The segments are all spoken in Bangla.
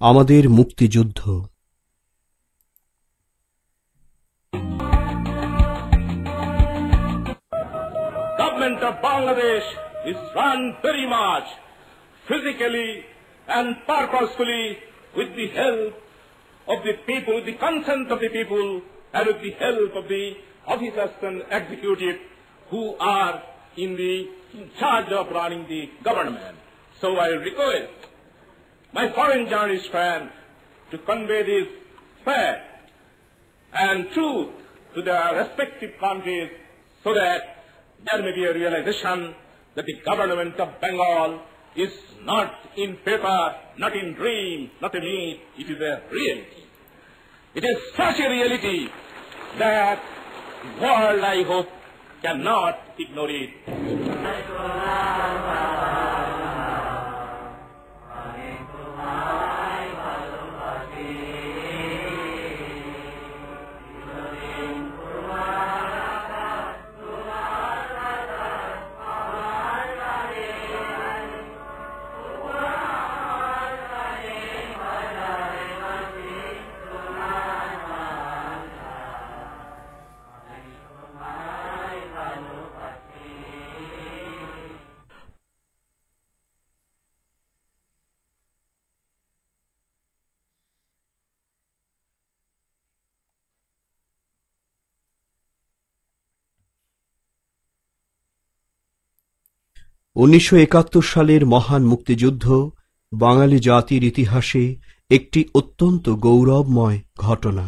আমাদের মুক্তিযুদ্ধ। Government of Bangladesh is run very much physically and purposefully with the help of the people, with the consent of the people, and with the help of the officers and executive who are in charge of running the government. So I request my foreign journalist friends to convey this fact and truth to their respective countries so that there may be a realization that the government of Bengal is not in paper, not in dream, not a myth, it is a reality. It is such a reality that the world, I hope, cannot ignore it. সালের মহান মুক্তিযুদ্ধ বাঙালি জাতির ইতিহাসে একটি অত্যন্ত গৌরবময় ঘটনা।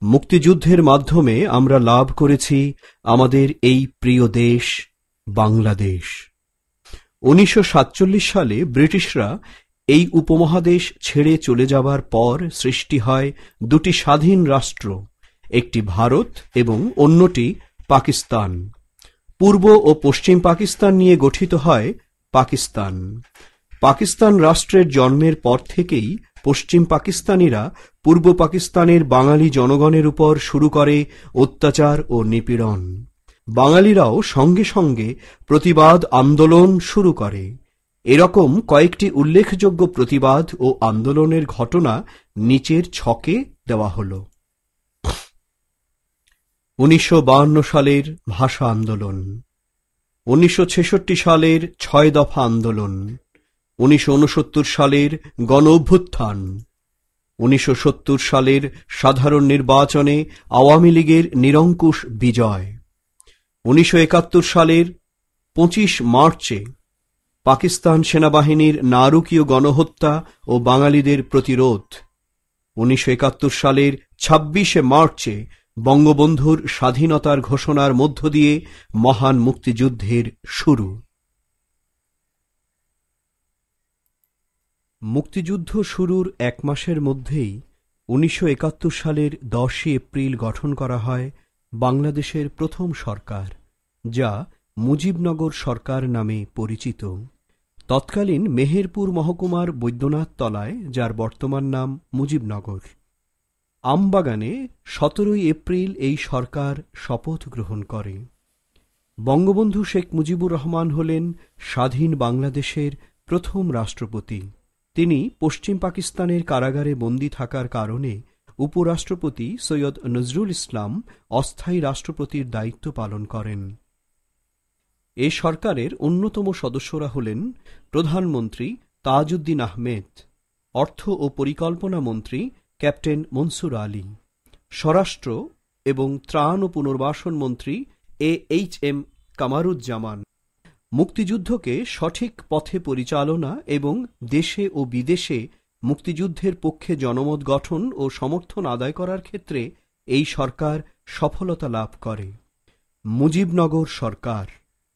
মুক্তিযুদ্ধের মাধ্যমে আমরা লাভ করেছি আমাদের এই প্রিয় দেশ বাংলাদেশ। 1947 সালে ব্রিটিশরা এই উপমহাদেশ ছেড়ে চলে যাবার পর সৃষ্টি হয় দুটি স্বাধীন রাষ্ট্র, একটি ভারত এবং অন্যটি পাকিস্তান। পূর্ব ও পশ্চিম পাকিস্তান নিয়ে গঠিত হয় পাকিস্তান। পাকিস্তান রাষ্ট্রের জন্মের পর থেকেই পশ্চিম পাকিস্তানিরা পূর্ব পাকিস্তানের বাঙালি জনগণের উপর শুরু করে অত্যাচার ও নিপীড়ন। বাঙালিরাও সঙ্গে সঙ্গে প্রতিবাদ আন্দোলন শুরু করে। এরকম কয়েকটি উল্লেখযোগ্য প্রতিবাদ ও আন্দোলনের ঘটনা নিচের ছকে দেওয়া হল। 1952 সালের ভাষা আন্দোলন, 1966 সালের 6 দফা আন্দোলন, 1969 সালের গণ অভ্যুত্থান, 1970 সালের সাধারণ নির্বাচনে আওয়ামী লীগের নিরঙ্কুশ বিজয়, 1971 সালের 25 মার্চে পাকিস্তান সেনাবাহিনীর নারকীয় গণহত্যা ও বাঙালিদের প্রতিরোধ, 1971 সালের 26 মার্চে বঙ্গবন্ধুর স্বাধীনতার ঘোষণার মধ্য দিয়ে মহান মুক্তিযুদ্ধের শুরু। মুক্তিযুদ্ধ শুরুর এক মাসের মধ্যেই 1971 সালের 10 এপ্রিল গঠন করা হয় বাংলাদেশের প্রথম সরকার, যা মুজিবনগর সরকার নামে পরিচিত। তৎকালীন মেহেরপুর মহকুমার বৈদ্যনাথ তলায়, যার বর্তমান নাম মুজিবনগর, আমবাগানে 17 এপ্রিল এই সরকার শপথ গ্রহণ করে। বঙ্গবন্ধু শেখ মুজিবুর রহমান হলেন স্বাধীন বাংলাদেশের প্রথম রাষ্ট্রপতি। তিনি পশ্চিম পাকিস্তানের কারাগারে বন্দী থাকার কারণে উপরাষ্ট্রপতি সৈয়দ নজরুল ইসলাম অস্থায়ী রাষ্ট্রপতির দায়িত্ব পালন করেন। এ সরকারের অন্যতম সদস্যরা হলেন প্রধানমন্ত্রী তাজউদ্দিন আহমেদ, অর্থ ও পরিকল্পনা মন্ত্রী ক্যাপ্টেন মনসুর আলী, স্বরাষ্ট্র এবং ত্রাণ ও পুনর্বাসন মন্ত্রী AHM কামারুজ্জামান। মুক্তিযুদ্ধকে সঠিক পথে পরিচালনা এবং দেশে ও বিদেশে মুক্তিযুদ্ধের পক্ষে জনমত গঠন ও সমর্থন আদায় করার ক্ষেত্রে এই সরকার সফলতা লাভ করে। মুজিবনগর সরকার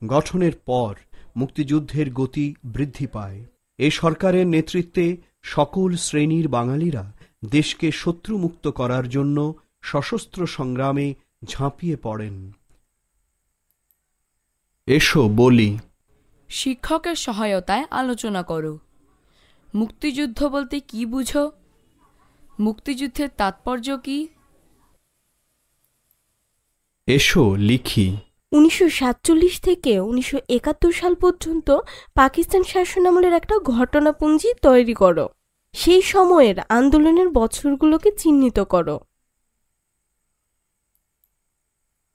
গঠনের পর মুক্তিযুদ্ধের গতি বৃদ্ধি পায়। এ সরকারের নেতৃত্বে সকল শ্রেণীর বাঙালিরা দেশকে শত্রুমুক্ত করার জন্য সশস্ত্র সংগ্রামে ঝাঁপিয়ে পড়েন। এসো বলি। শিক্ষকের সহায়তায় আলোচনা করো। মুক্তিযুদ্ধ বলতে কি বুঝো? মুক্তিযুদ্ধের তাৎপর্য কি? এসো লিখি। 1947 থেকে 1971 সাল পর্যন্ত পাকিস্তান শাসনামলের একটা ঘটনাপুঞ্জি তৈরি করো। সেই সময়ের আন্দোলনের বছরগুলোকে চিহ্নিত করো।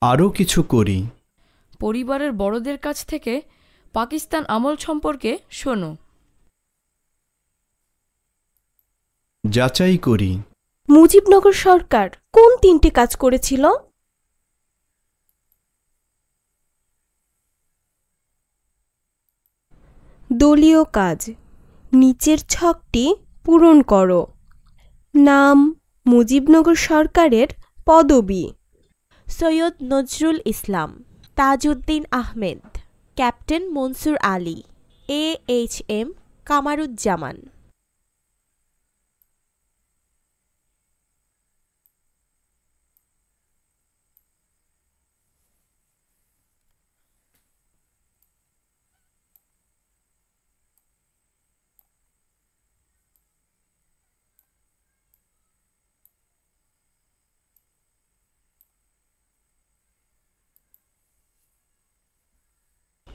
আরও কিছু করি। পরিবারের বড়দের কাছ থেকে পাকিস্তান আমল সম্পর্কে শোনো। যাচাই করি। মুজিবনগর সরকার কোন 3টি কাজ করেছিল? দলীয় কাজ। নিচের ছকটি পূরণ করো। নাম মুজিবনগর সরকারের পদবি। Syed Nazrul Islam, Tajuddin Ahmed, captain Mansur Ali, AHM Kamaruzzaman.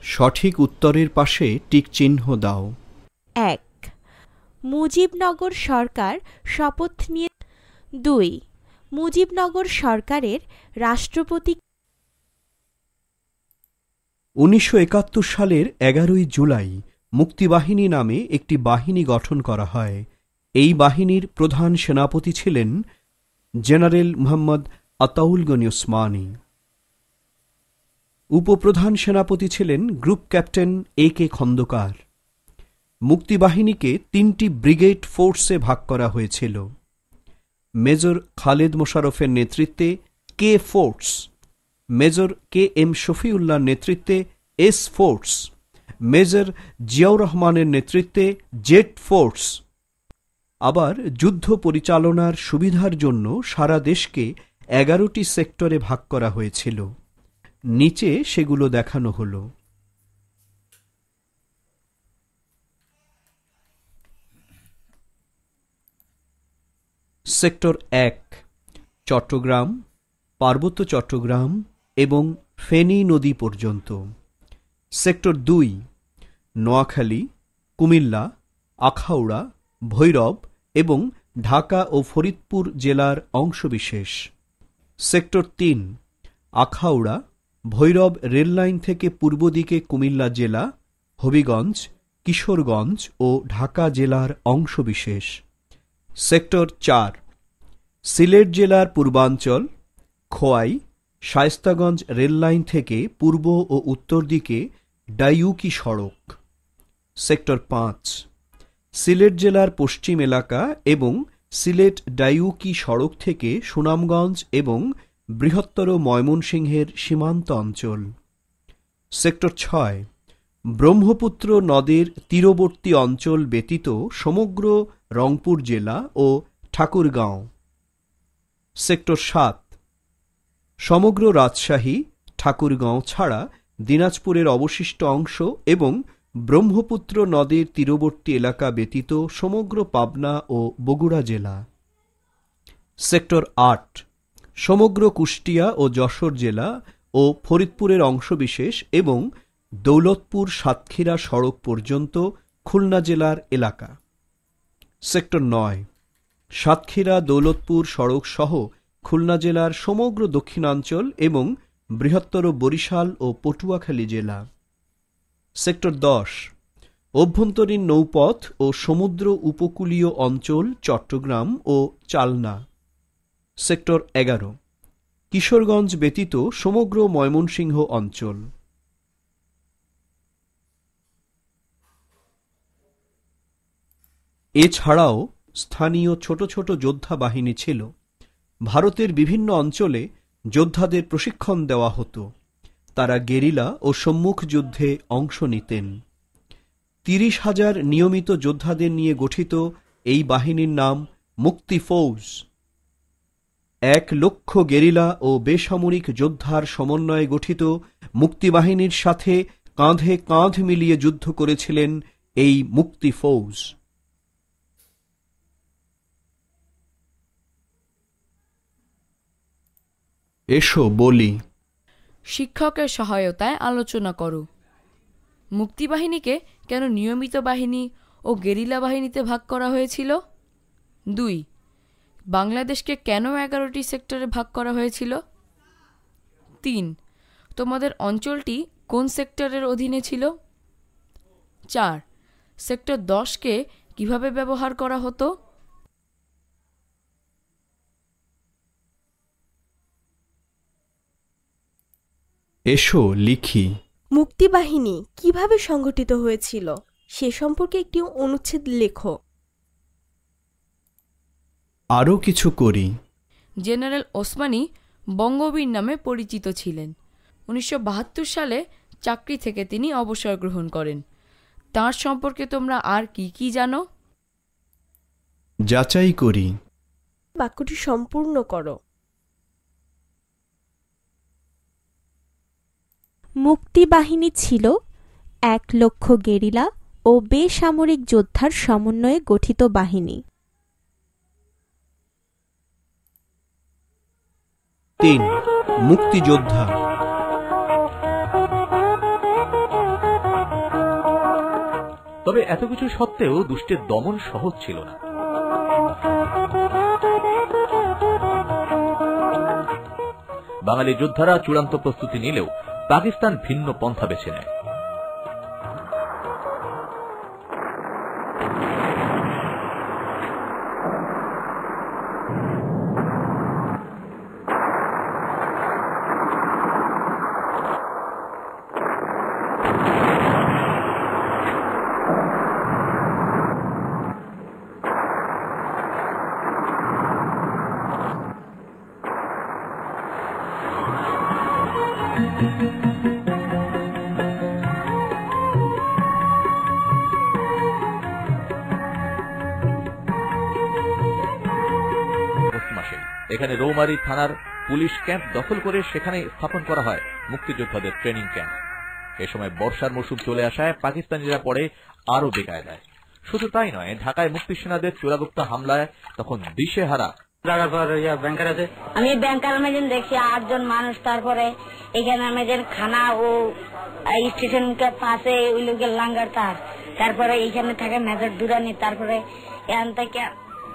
সঠিক উত্তরের পাশে টিক চিহ্ন দাও। 1. মুজিবনগর সরকার শপথ নিয়ে। 2. মুজিবনগর সরকারের রাষ্ট্রপতি। 1971 সালের 11 জুলাই মুক্তিবাহিনী নামে একটি বাহিনী গঠন করা হয়। এই বাহিনীর প্রধান সেনাপতি ছিলেন জেনারেল মোহাম্মদ আতাউল গনি ওসমানী। উপপ্রধান সেনাপতি ছিলেন গ্রুপ ক্যাপ্টেন AK খন্দকার। মুক্তিবাহিনীকে 3টি ব্রিগেড ফোর্সে ভাগ করা হয়েছিল। মেজর খালেদ মোশাররফের নেতৃত্বে K ফোর্স, মেজর KM শফিউল্লাহর নেতৃত্বে S ফোর্স, মেজর জিয়াউর রহমানের নেতৃত্বে জেড ফোর্স। আবার যুদ্ধ পরিচালনার সুবিধার জন্য সারা দেশকে 11টি সেক্টরে ভাগ করা হয়েছিল। নিচে সেগুলো দেখানো হলো। সেক্টর 1 চট্টগ্রাম, পার্বত্য চট্টগ্রাম এবং ফেনী নদী পর্যন্ত। সেক্টর 2 নোয়াখালী, কুমিল্লা, আখাউড়া, ভৈরব এবং ঢাকা ও ফরিদপুর জেলার অংশবিশেষ। সেক্টর 3 আখাউড়া, ভৈরব রেললাইন থেকে পূর্ব দিকে কুমিল্লা জেলা, হবিগঞ্জ, কিশোরগঞ্জ ও ঢাকা জেলার অংশবিশেষ। সেক্টর 4 সিলেট জেলার পূর্বাঞ্চল, খোয়াই, শায়েস্তাগঞ্জ রেললাইন থেকে পূর্ব ও উত্তর দিকে ডাইউকি সড়ক। সেক্টর 5 সিলেট জেলার পশ্চিম এলাকা এবং সিলেট ডাইউকি সড়ক থেকে সুনামগঞ্জ এবং বৃহত্তর ময়মনসিংহের সীমান্ত অঞ্চল। সেক্টর 6 ব্রহ্মপুত্র নদের তীরবর্তী অঞ্চল ব্যতীত সমগ্র রংপুর জেলা ও ঠাকুরগাঁও। সেক্টর 7 সমগ্র রাজশাহী, ঠাকুরগাঁও ছাড়া দিনাজপুরের অবশিষ্ট অংশ এবং ব্রহ্মপুত্র নদের তীরবর্তী এলাকা ব্যতীত সমগ্র পাবনা ও বগুড়া জেলা। সেক্টর 8 সমগ্র কুষ্টিয়া ও যশোর জেলা ও ফরিদপুরের অংশবিশেষ এবং দৌলতপুর সাতক্ষীরা সড়ক পর্যন্ত খুলনা জেলার এলাকা। সেক্টর 9 সাতক্ষীরা দৌলতপুর সড়ক সহ খুলনা জেলার সমগ্র দক্ষিণাঞ্চল এবং বৃহত্তর বরিশাল ও পটুয়াখালী জেলা। সেক্টর 10 অভ্যন্তরীণ নৌপথ ও সমুদ্র উপকূলীয় অঞ্চল চট্টগ্রাম ও চালনা। সেক্টর 11 কিশোরগঞ্জ ব্যতীত সমগ্র ময়মনসিংহ অঞ্চল। এছাড়াও স্থানীয় ছোট ছোট যোদ্ধা বাহিনী ছিল। ভারতের বিভিন্ন অঞ্চলে যোদ্ধাদের প্রশিক্ষণ দেওয়া হতো। তারা গেরিলা ও সম্মুখ যুদ্ধে অংশ নিতেন। 30,000 নিয়মিত যোদ্ধাদের নিয়ে গঠিত এই বাহিনীর নাম মুক্তি ফৌজ। 1 লক্ষ গেরিলা ও বেসামরিক যোদ্ধার সমন্বয়ে গঠিত মুক্তিবাহিনীর সাথে কাঁধে কাঁধ মিলিয়ে যুদ্ধ করেছিলেন এই মুক্তি ফৌজ। এসো বলি। শিক্ষকের সহায়তায় আলোচনা করো। মুক্তিবাহিনীকে কেন নিয়মিত বাহিনী ও গেরিলা বাহিনীতে ভাগ করা হয়েছিল? 2. বাংলাদেশকে কেন 11টি সেক্টরে ভাগ করা হয়েছিল? 3. তোমাদের অঞ্চলটি কোন সেক্টরের অধীনে ছিল? 4. সেক্টর 10কে কিভাবে ব্যবহার করা হতো? এসো লিখি। মুক্তিবাহিনী কিভাবে সংগঠিত হয়েছিল সে সম্পর্কে একটি অনুচ্ছেদ লেখো। আরও কিছু করি। জেনারেল ওসমানী বঙ্গবীর নামে পরিচিত ছিলেন। 1972 সালে চাকরি থেকে তিনি অবসর গ্রহণ করেন। তাঁর সম্পর্কে তোমরা আর কি কি জানো? যাচাই করি। বাক্যটি সম্পূর্ণ করো। মুক্তিবাহিনী ছিল 1 লক্ষ গেরিলা ও বেসামরিক যোদ্ধার সমন্বয়ে গঠিত বাহিনী। 3. মুক্তিযোদ্ধা। তবে এত কিছু সত্ত্বেও দুষ্টের দমন সহজ ছিল না। বাঙালি যোদ্ধারা চূড়ান্ত প্রস্তুতি নিলেও পাকিস্তান ভিন্ন পন্থা বেছে নেয়। এখানে রৌমারী থানার পুলিশ ক্যাম্প দখল করে সেখানে স্থাপন করা হয় মুক্তিযোদ্ধাদের ট্রেনিং ক্যাম্প। এ সময় বর্ষার মৌসুম চলে আসায় পাকিস্তানিরা পড়ে আরো বেকায়দায়। শুধু তাই নয়, ঢাকায় মুক্তি সেনাদের চোরাগুপ্ত হামলায় তখন দিশেহারা। আমি ব্যাংকার মেদিন দেখছি 8 জন মানুষ। তারপরে এখানে আমাদের খানা ও স্টেশনকে পাশে ওই লোকের লাঙ্গার তার, তারপরে এখানে থাকে মেজর দুরানি। তারপরে এখান থেকে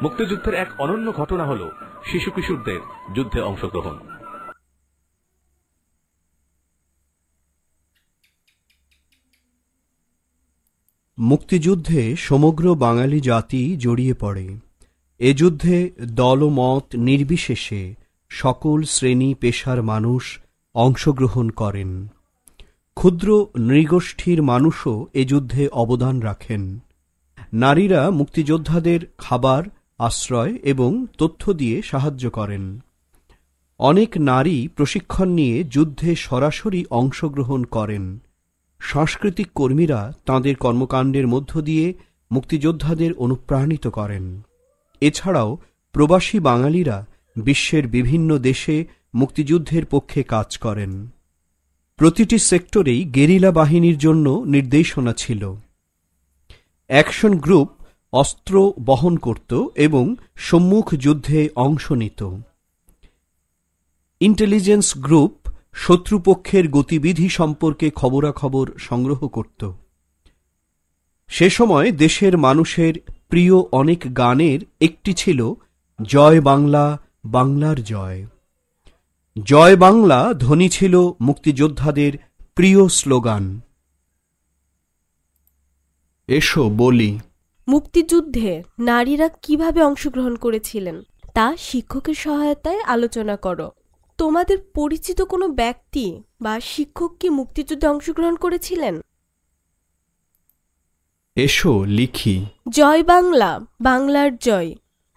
মুক্তিযুদ্ধের এক অনন্য ঘটনা হল শিশু কিশোরদের যুদ্ধে অংশগ্রহণ। মুক্তিযুদ্ধে সমগ্র বাঙালি জাতি জড়িয়ে পড়ে। এ যুদ্ধে দল ও মত নির্বিশেষে সকল শ্রেণী পেশার মানুষ অংশগ্রহণ করেন। ক্ষুদ্র নৃগোষ্ঠীর মানুষও এ যুদ্ধে অবদান রাখেন। নারীরা মুক্তিযোদ্ধাদের খাবার, আশ্রয় এবং তথ্য দিয়ে সাহায্য করেন। অনেক নারী প্রশিক্ষণ নিয়ে যুদ্ধে সরাসরি অংশগ্রহণ করেন। সাংস্কৃতিক কর্মীরা তাঁদের কর্মকাণ্ডের মধ্য দিয়ে মুক্তিযোদ্ধাদের অনুপ্রাণিত করেন। এছাড়াও প্রবাসী বাঙালিরা বিশ্বের বিভিন্ন দেশে মুক্তিযুদ্ধের পক্ষে কাজ করেন। প্রতিটি সেক্টরেই গেরিলা বাহিনীর জন্য নির্দেশনা ছিল। অ্যাকশন গ্রুপ অস্ত্র বহন করত এবং সম্মুখ যুদ্ধে অংশ নিত। ইন্টেলিজেন্স গ্রুপ শত্রুপক্ষের গতিবিধি সম্পর্কে খবরাখবর সংগ্রহ করত। সে সময় দেশের মানুষের প্রিয় অনেক গানের একটি ছিল জয় বাংলা, বাংলার জয়। জয় বাংলা ধ্বনি ছিল মুক্তিযোদ্ধাদের প্রিয় স্লোগান। এসো বলি। মুক্তিযুদ্ধে নারীরা কিভাবে অংশগ্রহণ করেছিলেন তা শিক্ষকের সহায়তায় আলোচনা করো। তোমাদের পরিচিত কোনো ব্যক্তি বা শিক্ষক কি মুক্তিযুদ্ধে অংশগ্রহণ করেছিলেন? এসো লিখি। জয় বাংলা, বাংলার জয়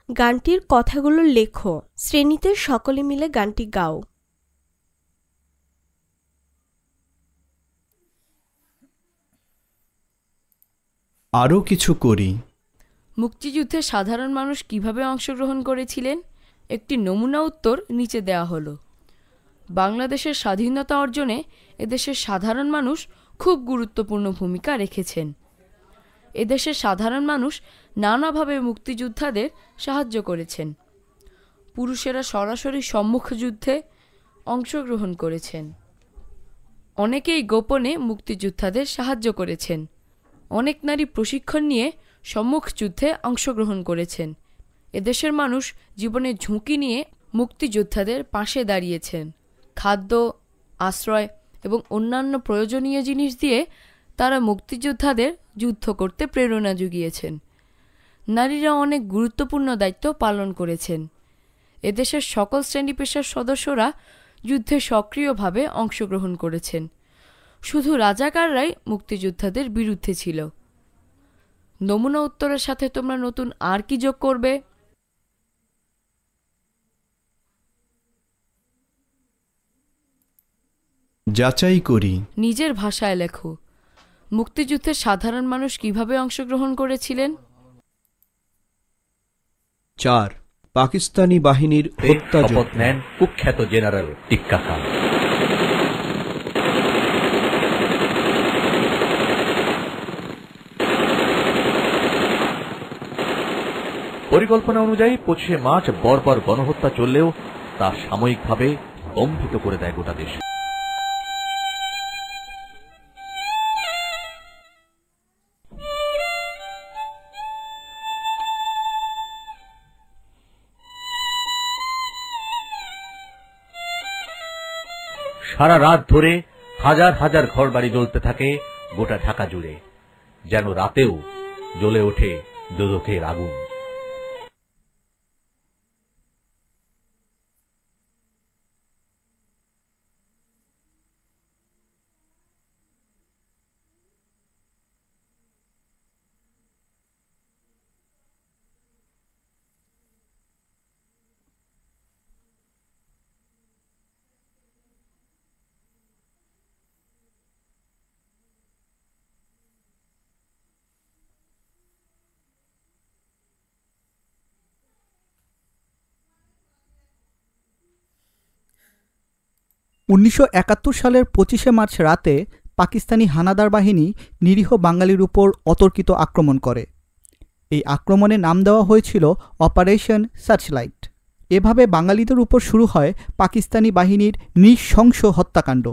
গানটির কথাগুলো লেখো। শ্রেণীতে সকলে মিলে গানটি গাও। আরও কিছু করি। মুক্তিযুদ্ধে সাধারণ মানুষ কিভাবে অংশগ্রহণ করেছিলেন একটি নমুনা উত্তর নিচে দেওয়া হলো। বাংলাদেশের স্বাধীনতা অর্জনে এদেশের সাধারণ মানুষ খুব গুরুত্বপূর্ণ ভূমিকা রেখেছেন। এদেশের সাধারণ মানুষ নানাভাবে মুক্তিযোদ্ধাদের সাহায্য করেছেন। পুরুষেরা সরাসরি সম্মুখ যুদ্ধে অংশগ্রহণ করেছেন। অনেকেই গোপনে মুক্তিযোদ্ধাদের সাহায্য করেছেন। অনেক নারী প্রশিক্ষণ নিয়ে সম্মুখ যুদ্ধে অংশগ্রহণ করেছেন। এদেশের মানুষ জীবনের ঝুঁকি নিয়ে মুক্তিযোদ্ধাদের পাশে দাঁড়িয়েছেন। খাদ্য, আশ্রয় এবং অন্যান্য প্রয়োজনীয় জিনিস দিয়ে তারা মুক্তিযোদ্ধাদের যুদ্ধ করতে প্রেরণা জুগিয়েছেন। নারীরা অনেক গুরুত্বপূর্ণ দায়িত্ব পালন করেছেন। এদেশের সকল শ্রেণী পেশার সদস্যরা যুদ্ধে সক্রিয়ভাবে অংশগ্রহণ করেছেন। শুধু রাজাকাররাই মুক্তিযোদ্ধাদের বিরুদ্ধে ছিল। নমুনা উত্তরের সাথে তোমরা নতুন আর কি যোগ করবে? যাচাই করি। নিজের ভাষায় লেখো। মুক্তিযুদ্ধে সাধারণ মানুষ কিভাবে অংশগ্রহণ করেছিলেন? 4. পাকিস্তানি বাহিনীর হত্যা শপথ নেন কুখ্যাত জেনারেল টিক্কা খান। পরিকল্পনা অনুযায়ী 25শে মার্চ বর্বর গণহত্যা চললেও তা সাময়িকভাবে স্তম্ভিত করে দেয় গোটা দেশ। সারা রাত ধরে হাজার হাজার ঘরবাড়ি জ্বলতে থাকে গোটা ঢাকা জুড়ে, যেন রাতেও জ্বলে ওঠে দোজখের আগুন। সালের 25শে মার্চ রাতে পাকিস্তানি হানাদার বাহিনী নিরীহ বাঙালির উপর অতর্কিত আক্রমণ করে। এই আক্রমণের নাম দেওয়া হয়েছিল অপারেশন সার্চলাইট। এভাবে বাঙালিদের উপর শুরু হয় পাকিস্তানি বাহিনীর নৃশংস হত্যাকাণ্ড।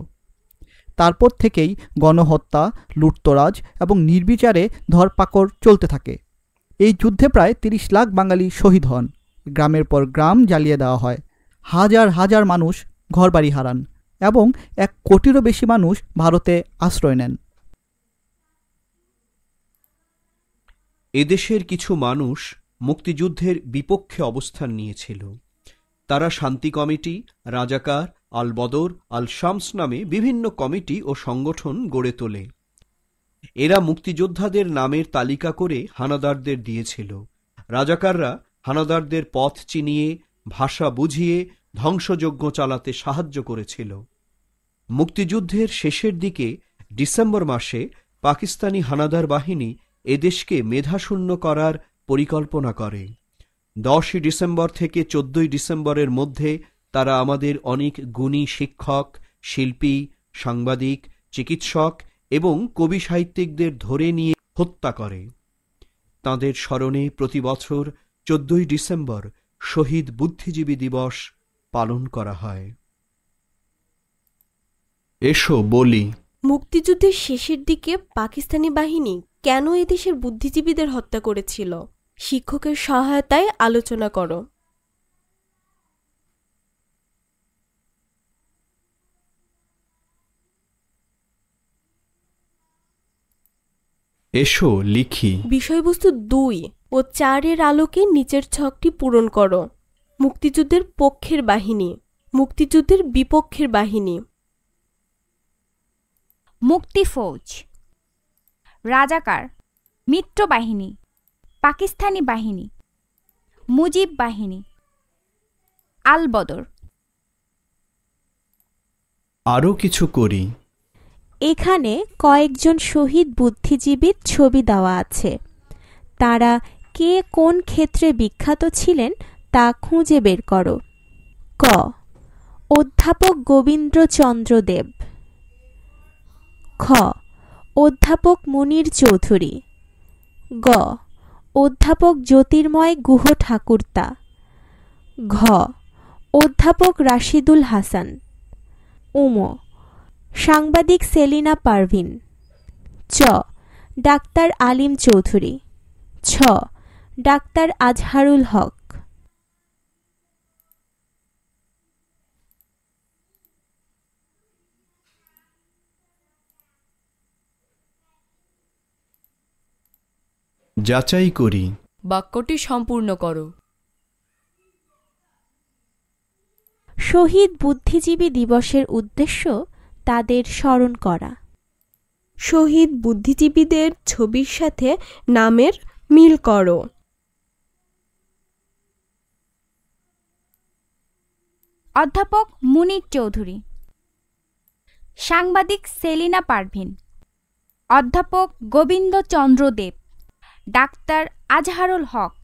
তারপর থেকেই গণহত্যা, লুটতরাজ এবং নির্বিচারে ধরপাকড় চলতে থাকে। এই যুদ্ধে প্রায় 30 লাখ বাঙালি শহীদ হন। গ্রামের পর গ্রাম জ্বালিয়ে দেওয়া হয়। হাজার হাজার মানুষ ঘরবাড়ি হারান এবং 1 কোটিরও বেশি মানুষ ভারতে আশ্রয় নেন। এদেশের কিছু মানুষ মুক্তিযুদ্ধের বিপক্ষে অবস্থান নিয়েছিল। তারা শান্তি কমিটি, রাজাকার, আল বদর, আল শামস নামে বিভিন্ন কমিটি ও সংগঠন গড়ে তোলে। এরা মুক্তিযোদ্ধাদের নামের তালিকা করে হানাদারদের দিয়েছিল। রাজাকাররা হানাদারদের পথ চিনিয়ে, ভাষা বুঝিয়ে ধ্বংসযজ্ঞ চালাতে সাহায্য করেছিল। মুক্তিযুদ্ধের শেষের দিকে ডিসেম্বর মাসে পাকিস্তানি হানাদার বাহিনী এদেশকে মেধাশূন্য করার পরিকল্পনা করে। 10 ডিসেম্বর থেকে 14 ডিসেম্বরের মধ্যে তারা আমাদের অনেক গুণী শিক্ষক, শিল্পী, সাংবাদিক, চিকিৎসক এবং কবি সাহিত্যিকদের ধরে নিয়ে হত্যা করে। তাঁদের স্মরণে প্রতি বছর 14 ডিসেম্বর শহীদ বুদ্ধিজীবী দিবস পালন করা হয়। এসো বলি, মুক্তিযুদ্ধের শেষের দিকে পাকিস্তানি বাহিনী কেন এদেশের বুদ্ধিজীবীদের হত্যা করেছিল? শিক্ষকের সহায়তায় আলোচনা করো। এসো লিখি। বিষয়বস্তু 2 ও 4 এর আলোকে নিচের ছকটি পূরণ করো। মুক্তিযুদ্ধের পক্ষের বাহিনী, মুক্তিযুদ্ধের বিপক্ষের বাহিনী। মুক্তি ফৌজ, রাজাকার, মিত্র বাহিনী, পাকিস্তানি বাহিনী, মুজিব বাহিনী, আল বদর। আরও কিছু করি। এখানে কয়েকজন শহীদ বুদ্ধিজীবীর ছবি দেওয়া আছে। তারা কে কোন ক্ষেত্রে বিখ্যাত ছিলেন তা খুঁজে বের করো। ক. অধ্যাপক গোবিন্দ্রচন্দ্র দেব। খ. অধ্যাপক মুনির চৌধুরী। গ. অধ্যাপক জ্যোতির্ময় গুহ ঠাকুরতা। ঘ. অধ্যাপক রাশিদুল হাসান। উম. সাংবাদিক সেলিনা পারভিন। চ. ডাক্তার আলিম চৌধুরী। ছ. ডাক্তার আজহারুল হক। যাচাই করি। বাক্যটি সম্পূর্ণ করো। শহীদ বুদ্ধিজীবী দিবসের উদ্দেশ্য তাদের স্মরণ করা। শহীদ বুদ্ধিজীবীদের ছবির সাথে নামের মিল করো। অধ্যাপক মুনির চৌধুরী, সাংবাদিক সেলিনা পারভিন, অধ্যাপক গোবিন্দ চন্দ্র দেব, ডাক্তার আজহারুল হক।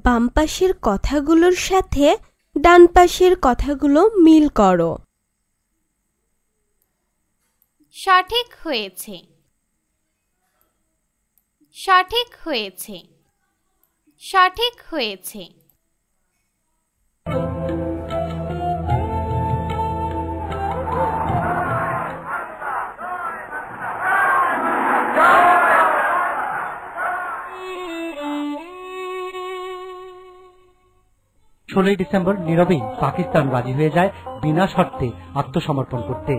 বাম পাশের কথাগুলোর সাথে ডান পাশের কথাগুলো মিল করো। সঠিক হয়েছে, সঠিক হয়েছে, সঠিক হয়েছে। ডিসেম্বর নীরবেই পাকিস্তান রাজি হয়ে যায় বিনা শর্তে আত্মসমর্পণ করতে।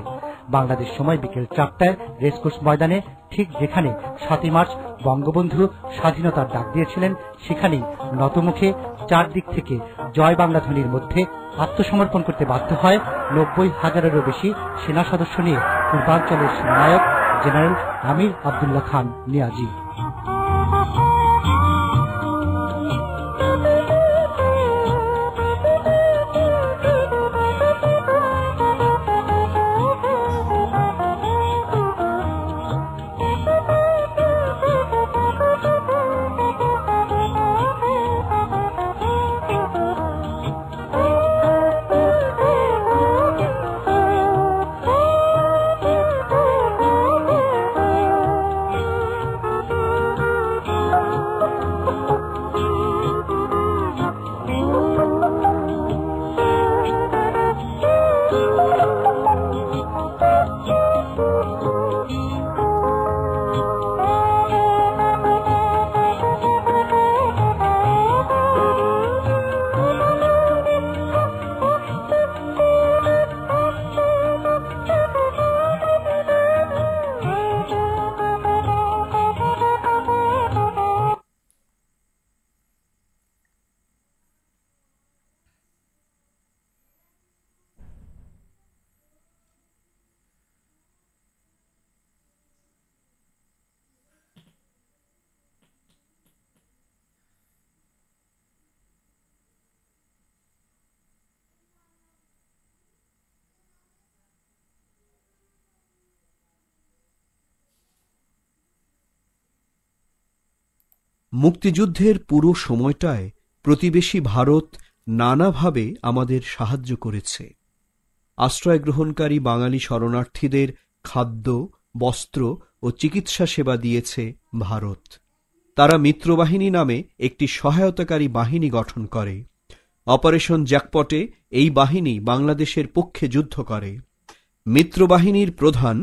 বাংলাদেশ সময় বিকেল 4টায় রেসকোর্স ময়দানে, ঠিক যেখানে 7ই মার্চ বঙ্গবন্ধু স্বাধীনতার ডাক দিয়েছিলেন, সেখানেই নতমুখে চারদিক থেকে জয় বাংলা ধ্বনির মধ্যে আত্মসমর্পণ করতে বাধ্য হয় 90,000-এরও বেশি সেনা সদস্য নিয়ে পূর্বাঞ্চলের সেনানায়ক জেনারেল আমির আব্দুল্লাহ খান নিয়াজি। মুক্তিযুদ্ধের পুরো সময়টায় প্রতিবেশী ভারত নানাভাবে আমাদের সাহায্য করেছে। আশ্রয় গ্রহণকারী বাঙালি শরণার্থীদের খাদ্য, বস্ত্র ও চিকিৎসা সেবা দিয়েছে ভারত। তারা মিত্রবাহিনী নামে একটি সহায়তাকারী বাহিনী গঠন করে। অপারেশন জ্যাকপটে এই বাহিনী বাংলাদেশের পক্ষে যুদ্ধ করে। মিত্রবাহিনীর প্রধান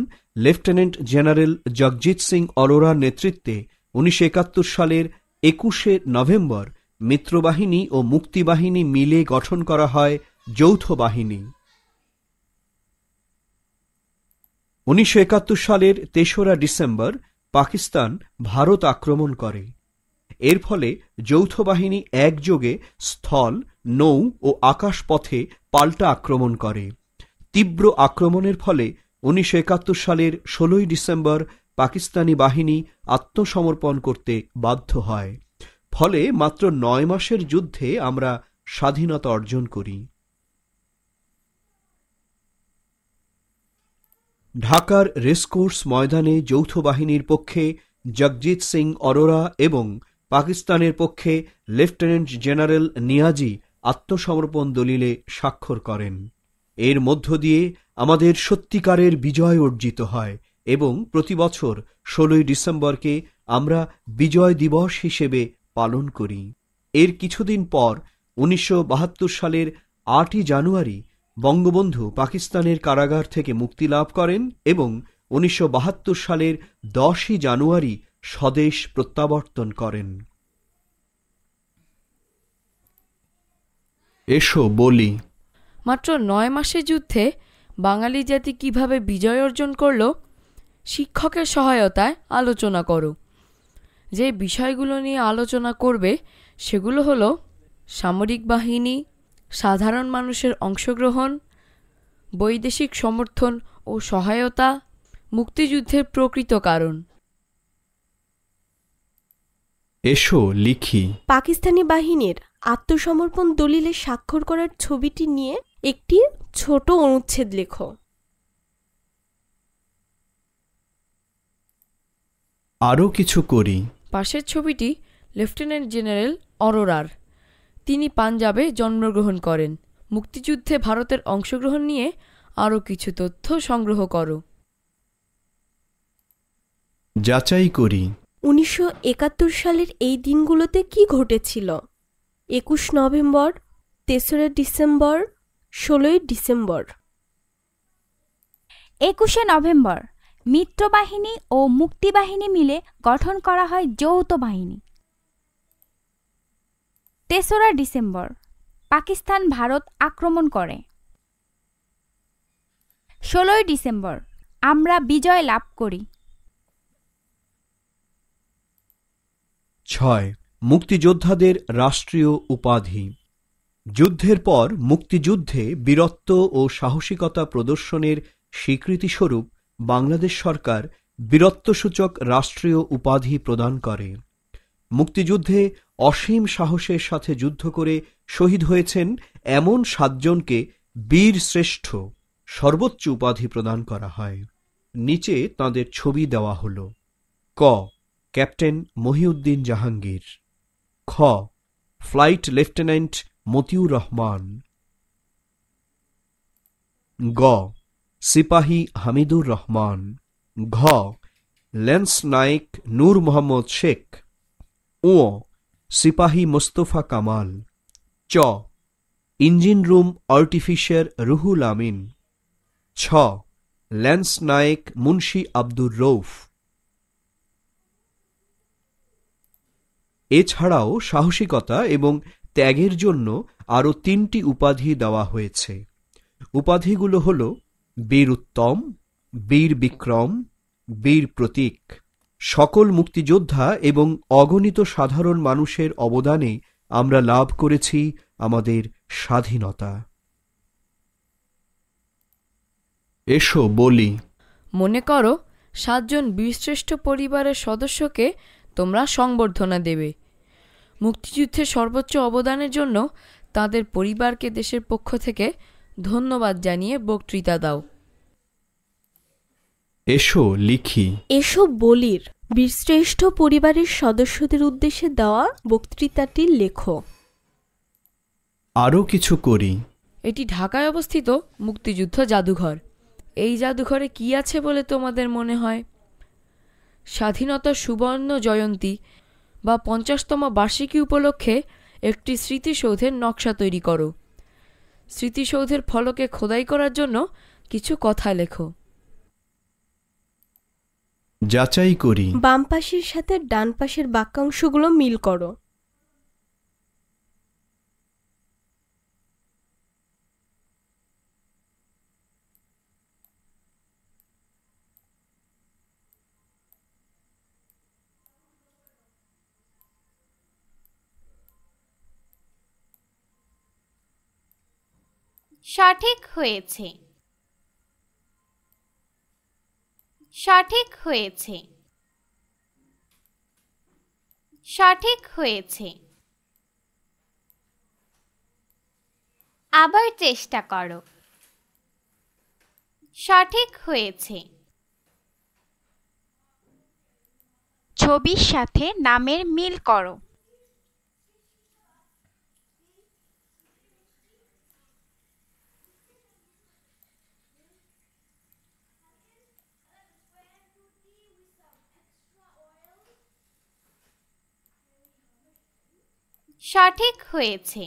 লেফটেন্যান্ট জেনারেল জগজিৎ সিং অরোরার নেতৃত্বে 1971 সালের 21শে নভেম্বর মিত্রবাহিনী ও মুক্তিবাহিনী মিলে গঠন করা হয় যৌথ বাহিনী। 1971 সালের 3রা ডিসেম্বর পাকিস্তান ভারত আক্রমণ করে। এর ফলে যৌথ বাহিনী একযোগে স্থল, নৌ ও আকাশ পথে পাল্টা আক্রমণ করে। তীব্র আক্রমণের ফলে 1971 সালের 16ই ডিসেম্বর পাকিস্তানি বাহিনী আত্মসমর্পণ করতে বাধ্য হয়। ফলে মাত্র 9 মাসের যুদ্ধে আমরা স্বাধীনতা অর্জন করি। ঢাকার রেসকোর্স ময়দানে যৌথ বাহিনীর পক্ষে জগজিৎ সিং অরোরা এবং পাকিস্তানের পক্ষে লেফটেন্যান্ট জেনারেল নিয়াজি আত্মসমর্পণ দলিলে স্বাক্ষর করেন। এর মধ্য দিয়ে আমাদের সত্যিকারের বিজয় অর্জিত হয় এবং প্রতি বছর 16ই ডিসেম্বরকে আমরা বিজয় দিবস হিসেবে পালন করি। এর কিছুদিন পর 1972 সালের 8ই জানুয়ারি বঙ্গবন্ধু পাকিস্তানের কারাগার থেকে মুক্তি লাভ করেন এবং 1972 সালের 10ই জানুয়ারি স্বদেশ প্রত্যাবর্তন করেন। এসো বলি। মাত্র 9 মাসের যুদ্ধে বাঙালি জাতি কিভাবে বিজয় অর্জন করল, শিক্ষকের সহায়তায় আলোচনা করো। যে বিষয়গুলো নিয়ে আলোচনা করবে সেগুলো হলো সামরিক বাহিনী, সাধারণ মানুষের অংশগ্রহণ, বৈদেশিক সমর্থন ও সহায়তা, মুক্তিযুদ্ধের প্রকৃত কারণ। এসো লিখি। পাকিস্তানি বাহিনীর আত্মসমর্পণ দলিলে স্বাক্ষর করার ছবিটি নিয়ে একটি ছোট অনুচ্ছেদ লেখো। আরও কিছু করি। পাশের ছবিটি লেফটেন্যান্ট জেনারেল অরোরার। তিনি পাঞ্জাবে জন্মগ্রহণ করেন। মুক্তিযুদ্ধে ভারতের অংশগ্রহণ নিয়ে আরও কিছু তথ্য সংগ্রহ করো। যাচাই করি। 1971 সালের এই দিনগুলোতে কি ঘটেছিল? 21 নভেম্বর, 3রা ডিসেম্বর, 16ই ডিসেম্বর। 21শে নভেম্বর মিত্রবাহিনী ও মুক্তিবাহিনী মিলে গঠন করা হয় যৌথ বাহিনী। 3রা ডিসেম্বর পাকিস্তান ভারত আক্রমণ করে। 16ই ডিসেম্বর আমরা বিজয় লাভ করি। 6. মুক্তিযোদ্ধাদের রাষ্ট্রীয় উপাধি। যুদ্ধের পর মুক্তিযুদ্ধে বীরত্ব ও সাহসিকতা প্রদর্শনের স্বীকৃতিস্বরূপ বাংলাদেশ সরকার বীরত্বসূচক রাষ্ট্রীয় উপাধি প্রদান করে। মুক্তিযুদ্ধে অসীম সাহসের সাথে যুদ্ধ করে শহীদ হয়েছেন এমন 7 জনকে বীর শ্রেষ্ঠ সর্বোচ্চ উপাধি প্রদান করা হয়। নিচে তাঁদের ছবি দেওয়া হল। ক. ক্যাপ্টেন মহিউদ্দিন জাহাঙ্গীর। খ. Flight lieutenant Motiur Rahman. গ. সিপাহী হামিদুর রহমান। ঘ. ল্যান্স নায়েক নূর মোহাম্মদ শেখ। ও. সিপাহী মোস্তফা কামাল। চ. Engine room artificer Ruhul Amin. ছ. ল্যান্স নায়েক মুন্সি আব্দুর রৌফ। এছাড়াও সাহসিকতা এবং ত্যাগের জন্য আরও 3টি উপাধি দেওয়া হয়েছে। উপাধিগুলো হল বীর উত্তম, বীর বিক্রম, বীর প্রতীক। সকল মুক্তিযোদ্ধা এবং অগণিত সাধারণ মানুষের অবদানে আমরা লাভ করেছি আমাদের স্বাধীনতা। এসো বলি। মনে করো 7 জন বীরশ্রেষ্ঠ পরিবারের সদস্যকে তোমরা সংবর্ধনা দেবে। মুক্তিযুদ্ধের সর্বোচ্চ অবদানের জন্য তাদের পরিবারকে দেশের পক্ষ থেকে ধন্যবাদ জানিয়ে বক্তৃতা দাও। এসো লিখি। এসো বলির বীরশ্রেষ্ঠ পরিবারের সদস্যদের উদ্দেশ্যে দেওয়া বক্তৃতাটি লেখো। আরও কিছু করি। এটি ঢাকায় অবস্থিত মুক্তিযুদ্ধ জাদুঘর। এই জাদুঘরে কি আছে বলে তোমাদের মনে হয়? স্বাধীনতার সুবর্ণ জয়ন্তী বা 50তম বার্ষিকী উপলক্ষে একটি স্মৃতিসৌধের নকশা তৈরি করো। স্মৃতিসৌধের ফলকে খোদাই করার জন্য কিছু কথা লেখো। যাচাই করি। বাম পাশের সাথে ডান পাশের বাক্যাংশগুলো মিল করো। সঠিক হয়েছে। সঠিক হয়েছে। সঠিক হয়েছে। আবার চেষ্টা করো। সঠিক হয়েছে। ছবির সাথে নামের মিল করো। সঠিক হয়েছে।